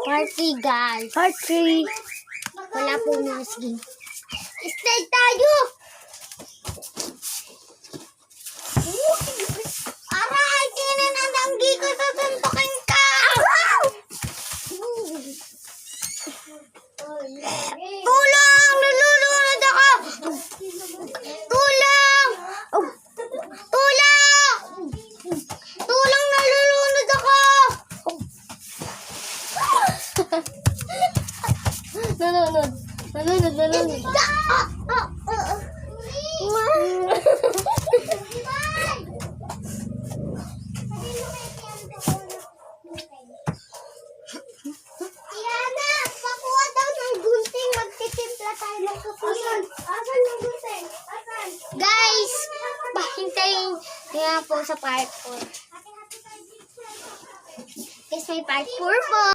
Party, guys. Party. Wala po music. Stay tayo! Aray, kinanandanggi ko sa suntukin ka! Tulong! Nalulunod ako! Tulong! Tulong! Tulong! Nalulunod ako! Nalunod. Yana, pakuha daw ng gunting. Magtitimpla tayo ng kapuyan. Asan yung gunting? Asan? Guys, pahintayin niya po sa part 4. Guys, may part 4 po.